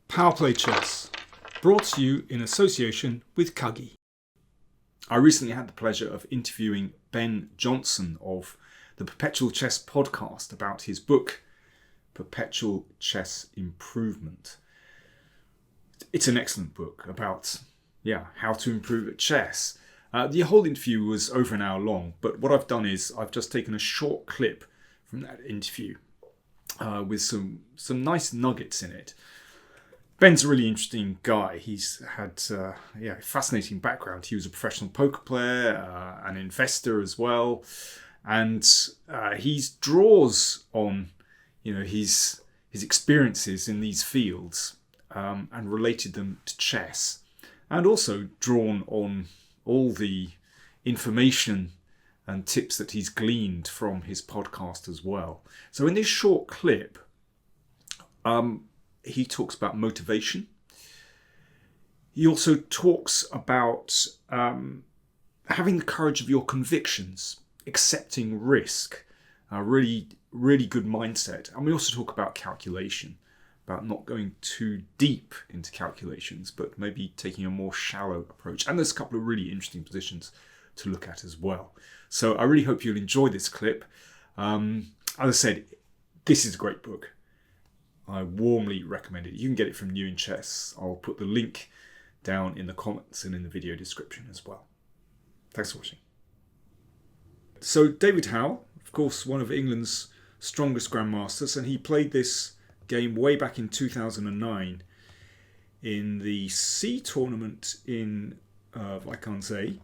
PowerPlayChess, brought to you in association with Kagi. I recently had the pleasure of interviewing Ben Johnson of the Perpetual Chess podcast about his book, Perpetual Chess Improvement. It's an excellent book about how to improve at chess. The whole interview was over an hour long, but what I've done is I've just taken a short clip from that interview with some nice nuggets in it. Ben's a really interesting guy. He's had a fascinating background. He was a professional poker player, an investor as well, and he draws on his experiences in these fields and related them to chess, and also drawn on all the information and tips that he's gleaned from his podcast as well. So in this short clip, he talks about motivation. He also talks about having the courage of your convictions, accepting risk, a really, really good mindset. And we also talk about calculation, about not going too deep into calculations, but maybe taking a more shallow approach. And there's a couple of really interesting positions to look at as well. So I really hope you'll enjoy this clip. As I said, this is a great book. I warmly recommend it. You can get it from New in Chess. I'll put the link down in the comments and in the video description as well. Thanks for watching. So David Howe, of course, one of England's strongest grandmasters, and he played this game way back in 2009 in the C tournament in Vacanze.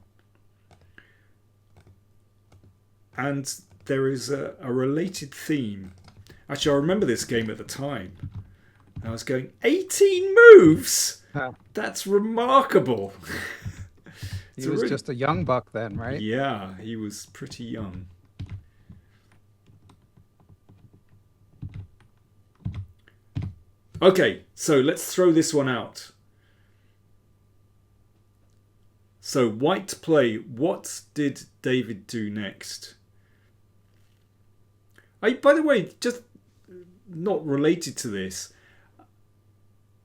And there is a related theme. Actually, I remember this game at the time. I was going, 18 moves? Wow. That's remarkable. He was just a young buck then, right? Yeah, he was pretty young. Okay, so let's throw this one out. So, white play. What did David do next? By the way, just not related to this.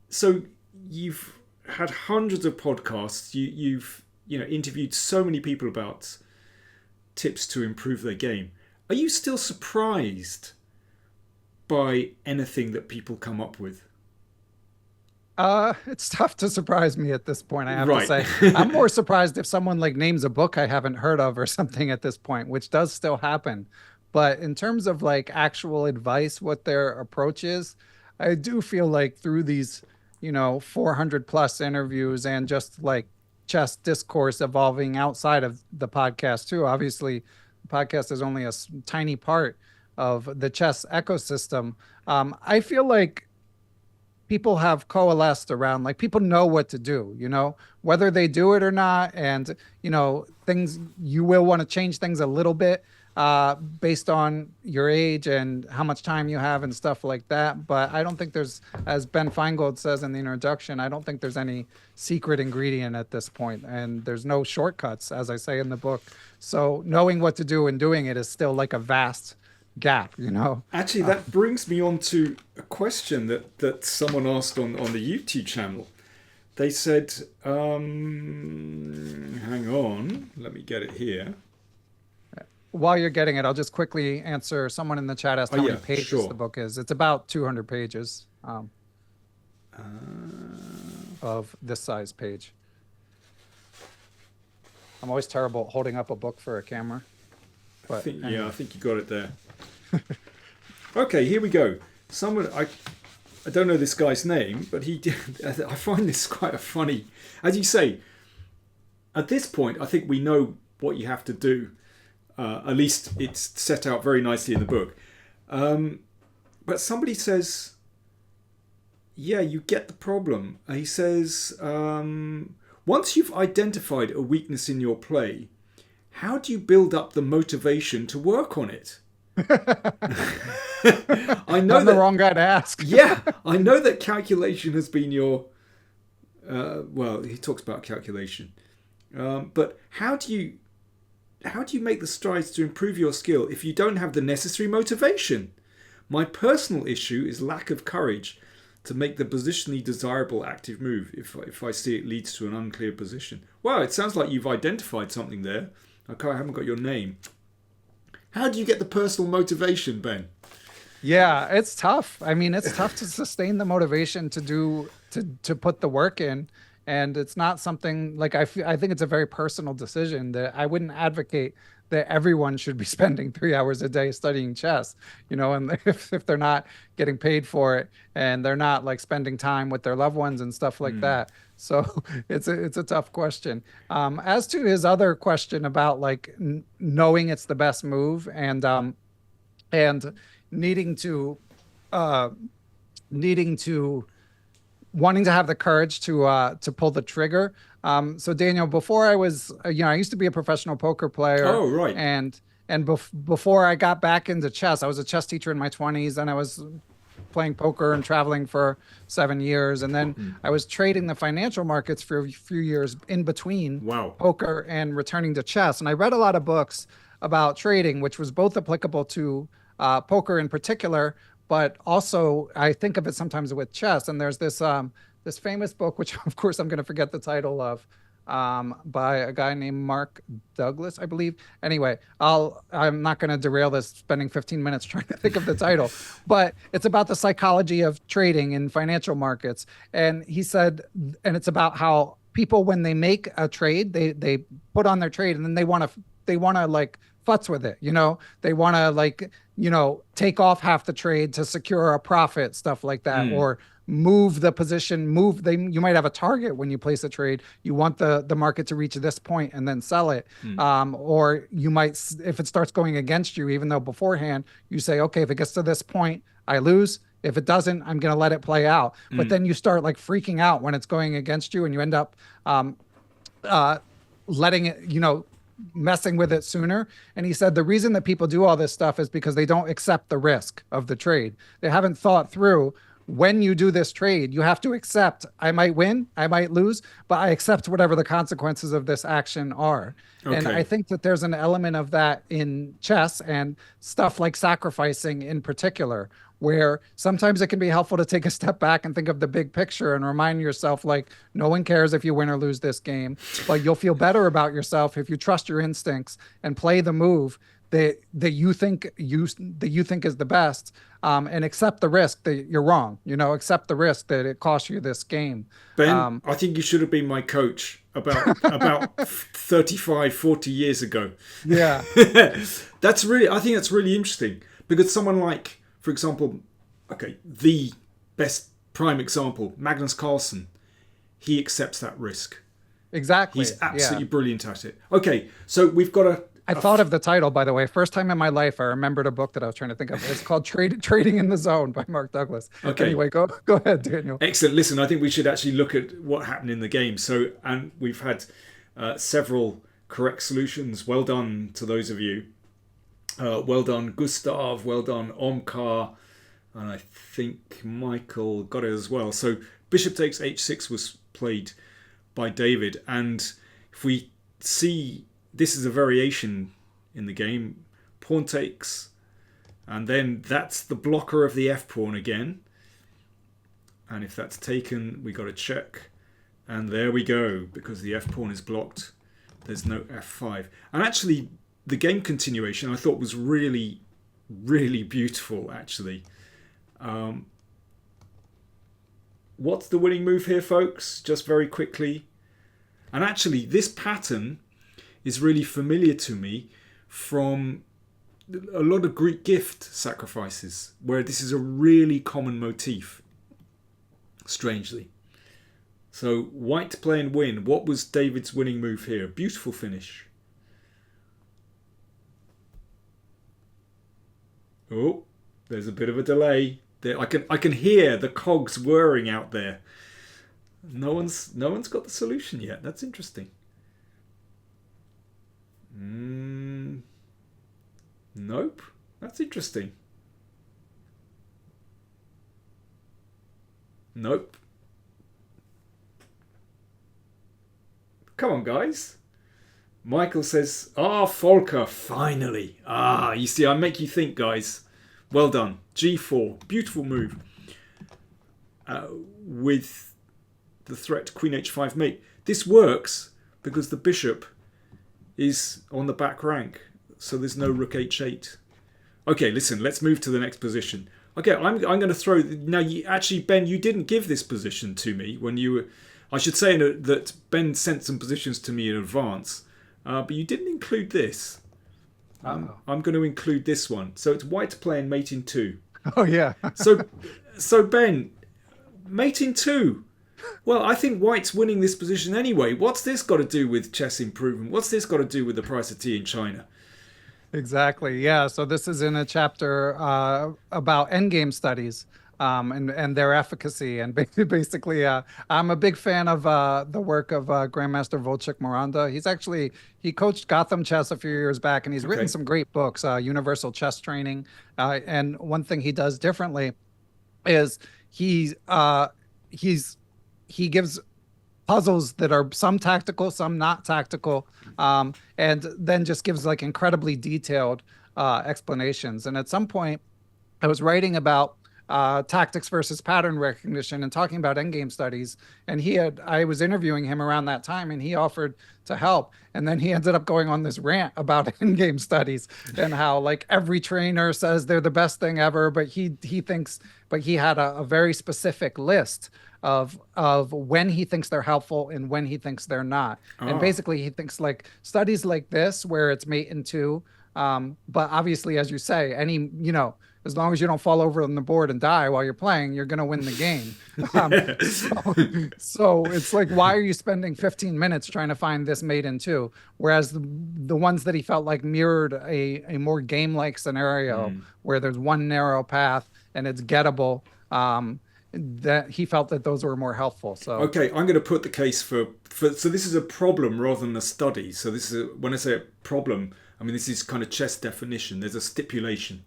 So you've had hundreds of podcasts. You've interviewed so many people about tips to improve their game. Are you still surprised by anything that people come up with? It's tough to surprise me at this point, I have to say. I'm more surprised if someone names a book I haven't heard of or something at this point, which does still happen. But in terms of actual advice, what their approach is, I do feel like through these, 400 plus interviews and just chess discourse evolving outside of the podcast too. Obviously, the podcast is only a tiny part of the chess ecosystem. I feel like people have coalesced around, people know what to do, whether they do it or not. And, things, you will want to change things a little bit based on your age and how much time you have and stuff like that. But I don't think there's, as Ben Feingold says in the introduction, I don't think there's any secret ingredient at this point. And there's no shortcuts, as I say in the book. So knowing what to do and doing it is still a vast gap, Actually, that brings me on to a question that someone asked on the YouTube channel. They said, hang on, let me get it here. While you're getting it, I'll just quickly answer. Someone in the chat asked how many pages the book is. It's about 200 pages of this size page. I'm always terrible at holding up a book for a camera. But I think you got it there. Okay, here we go. Someone, I don't know this guy's name, but I find this quite a funny. As you say, at this point, I think we know what you have to do. At least it's set out very nicely in the book. But somebody says, you get the problem. He says, once you've identified a weakness in your play, how do you build up the motivation to work on it? I know I'm the wrong guy to ask. I know that calculation has been your... he talks about calculation. But how do you make the strides to improve your skill if you don't have the necessary motivation? My personal issue is lack of courage. to make the positionally desirable active move if I see it leads to an unclear position. Wow, it sounds like you've identified something there. Okay, I haven't got your name. How do you get the personal motivation, Ben? Yeah, it's tough. I mean, it's tough to sustain the motivation to put the work in. And it's not something like I think it's a very personal decision that I wouldn't advocate that everyone should be spending 3 hours a day studying chess, and if they're not getting paid for it and they're not like spending time with their loved ones and stuff like that. So it's a tough question. As to his other question about like knowing it's the best move and needing to uh, needing to wanting to have the courage to pull the trigger. So Daniel, before I was, I used to be a professional poker player. Oh, right. And before I got back into chess, I was a chess teacher in my 20s, and I was playing poker and traveling for 7 years, and then I was trading the financial markets for a few years in between poker and returning to chess. And I read a lot of books about trading, which was both applicable to poker in particular, but also I think of it sometimes with chess. And there's this famous book, which of course I'm going to forget the title of, by a guy named Mark Douglas, I believe. Anyway, I'm not going to derail this, spending 15 minutes trying to think of the title, but it's about the psychology of trading in financial markets. And he said, and it's about how people, when they make a trade, they put on their trade, and then they want to like futz with it. They want to like, take off half the trade to secure a profit, stuff like that, or move the position, you might have a target when you place a trade. You want the market to reach this point and then sell it. Or you might, if it starts going against you, even though beforehand you say, okay, if it gets to this point, I lose. If it doesn't, I'm going to let it play out. But then you start like freaking out when it's going against you, and you end up letting it, messing with it sooner. And he said the reason that people do all this stuff is because they don't accept the risk of the trade. They haven't thought through, when you do this trade, you have to accept, I might win, I might lose, but I accept whatever the consequences of this action are. Okay. And I think that there's an element of that in chess and stuff like sacrificing in particular, where sometimes it can be helpful to take a step back and think of the big picture and remind yourself, like, no one cares if you win or lose this game, but you'll feel better about yourself if you trust your instincts and play the move that you think is the best, and accept the risk that you're wrong. Accept the risk that it costs you this game. Ben, I think you should have been my coach about 35, 40 years ago. Yeah. I think that's really interesting, because someone like, for example, the best prime example, Magnus Carlsen, he accepts that risk. Exactly. He's absolutely brilliant at it. Okay, so we've got I thought of the title, by the way. First time in my life, I remembered a book that I was trying to think of. It's called Trading in the Zone by Mark Douglas. Okay. Anyway, go ahead, Daniel. Excellent. Listen, I think we should actually look at what happened in the game. So, and we've had several correct solutions. Well done to those of you. Well done, Gustav. Well done, Omkar. And I think Michael got it as well. So bishop takes h6 was played by David. And if we see, this is a variation in the game. Pawn takes, and then that's the blocker of the f-pawn again. And if that's taken, we got a check. And there we go, because the f-pawn is blocked. There's no f5. And actually, the game continuation I thought was really, really beautiful, actually. What's the winning move here, folks? Just very quickly. And actually, this pattern is really familiar to me from a lot of Greek gift sacrifices, where this is a really common motif, strangely. So white to play and win. What was David's winning move here? Beautiful finish. Oh, there's a bit of a delay. There, I can hear the cogs whirring out there. No one's got the solution yet. That's interesting. Nope. That's interesting. Nope. Come on, guys. Michael says, Volker, finally. You see, I make you think, guys. Well done. G4. Beautiful move. with the threat queen h5 mate. This works because the bishop is on the back rank, so there's no rook h8. Okay, listen, let's move to the next position. Okay, I'm going to throw... Now, actually, Ben, you didn't give this position to me when you were... I should say that Ben sent some positions to me in advance, but you didn't include this. I'm going to include this one. So it's white playing mate in 2. Oh, yeah. So Ben, mate in 2. Well, I think white's winning this position anyway. What's this got to do with chess improvement? What's this got to do with the price of tea in China? Exactly. Yeah. So this is in a chapter about endgame studies and their efficacy. And basically, I'm a big fan of the work of Grandmaster Wojciech Miranda. He coached Gotham Chess a few years back, and he's written some great books, Universal Chess Training. And one thing he does differently is he gives puzzles that are some tactical, some not tactical, and then just gives like incredibly detailed explanations. And at some point, I was writing about tactics versus pattern recognition and talking about endgame studies. And I was interviewing him around that time, and he offered to help. And then he ended up going on this rant about endgame studies and how like every trainer says they're the best thing ever, but he had a very specific list of when he thinks they're helpful and when he thinks they're not. And basically he thinks like studies like this where it's mate in 2, but obviously, as you say, as long as you don't fall over on the board and die while you're playing, you're going to win the game. So it's like, why are you spending 15 minutes trying to find this mate in 2? Whereas the ones that he felt like mirrored a more game-like scenario where there's one narrow path and it's gettable, that he felt that those were more helpful. So okay, I'm going to put the case for so this is a problem rather than a study. So this is when I say a problem, I mean this is kind of chess definition. There's a stipulation.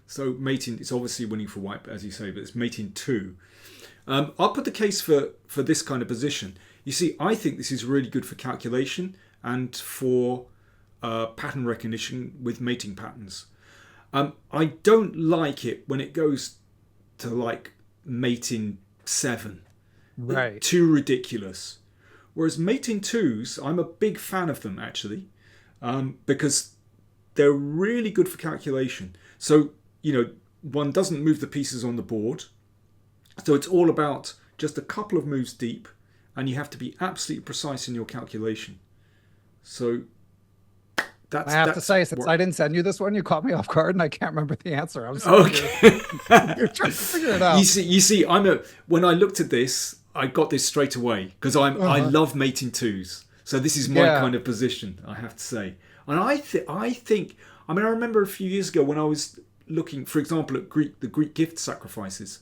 So mating, it's obviously winning for white, as you say, but it's mate in 2. I'll put the case for this kind of position. You see, I think this is really good for calculation and for pattern recognition with mating patterns. I don't like it when it goes to like mate in 7. Right. Too ridiculous. Whereas mate in 2s, I'm a big fan of them actually, because they're really good for calculation. So, one doesn't move the pieces on the board. So it's all about just a couple of moves deep, and you have to be absolutely precise in your calculation. So I have to say, since I didn't send you this one, you caught me off guard, and I can't remember the answer. I'm sorry. Okay. You're trying to figure it out. You see, when I looked at this, I got this straight away because I love mate in 2s. So this is my kind of position, I have to say. And I think, I remember a few years ago when I was looking, for example, at the Greek gift sacrifices,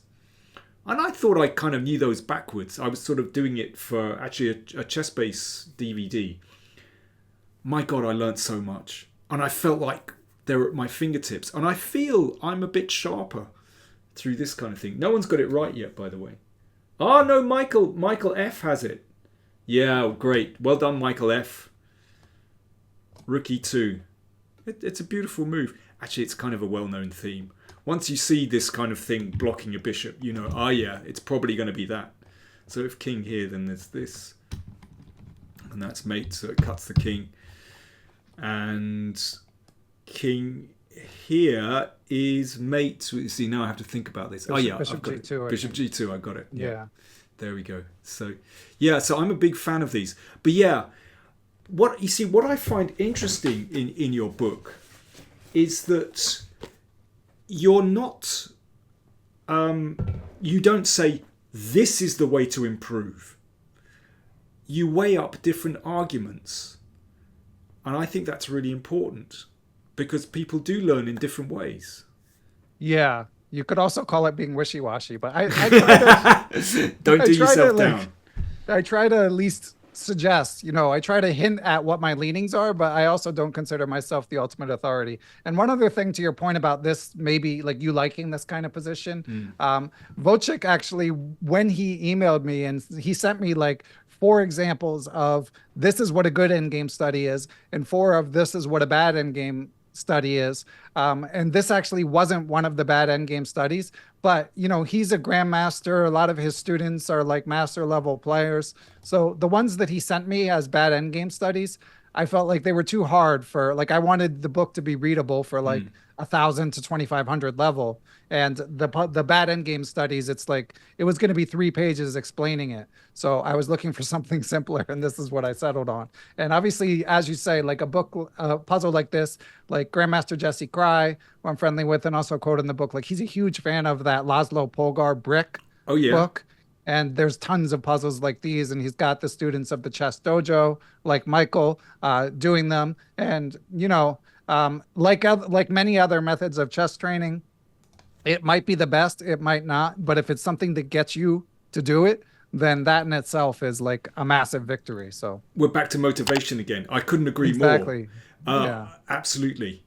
and I thought I kind of knew those backwards. I was sort of doing it for actually a chess-based DVD. My God, I learned so much, and I felt like they were at my fingertips, and I feel I'm a bit sharper through this kind of thing. No one's got it right yet, by the way. Oh no, Michael F has it. Yeah, great, well done, Michael F. Rook e2. It's a beautiful move. Actually, it's kind of a well-known theme. Once you see this kind of thing blocking a bishop, it's probably going to be that. So if king here, then there's this. And that's mate, so it cuts the king. And king here is mate. See, now I have to think about this. Bishop G2. Bishop G2, I got it. Yeah. There we go. So I'm a big fan of these. But what I find interesting in your book is that you're not, you don't say, this is the way to improve. You weigh up different arguments. And I think that's really important because people do learn in different ways. Yeah. You could also call it being wishy-washy, but I try to... Don't do yourself down. I try to at least suggest, I try to hint at what my leanings are, but I also don't consider myself the ultimate authority. And one other thing to your point about this, maybe like you liking this kind of position, Wojciech actually, when he emailed me and he sent me like 4 examples of this is what a good endgame study is, and 4 of this is what a bad endgame study is. And this actually wasn't one of the bad endgame studies, but he's a grandmaster. A lot of his students are like master level players. So the ones that he sent me as bad endgame studies, I felt like they were too hard for, like, I wanted the book to be readable for like 1,000 to 2,500 level. And the bad endgame studies, it's like it was going to be 3 pages explaining it. So I was looking for something simpler, and this is what I settled on. And obviously, as you say, like a puzzle like this, like Grandmaster Jesse Cry, who I'm friendly with, and also quote in the book, like he's a huge fan of that Laszlo Polgar brick book. And there's tons of puzzles like these, and he's got the students of the chess dojo, like Michael, doing them. And like many other methods of chess training, it might be the best, it might not, but if it's something that gets you to do it, then that in itself is like a massive victory. So we're back to motivation again. I couldn't agree more. Yeah, absolutely.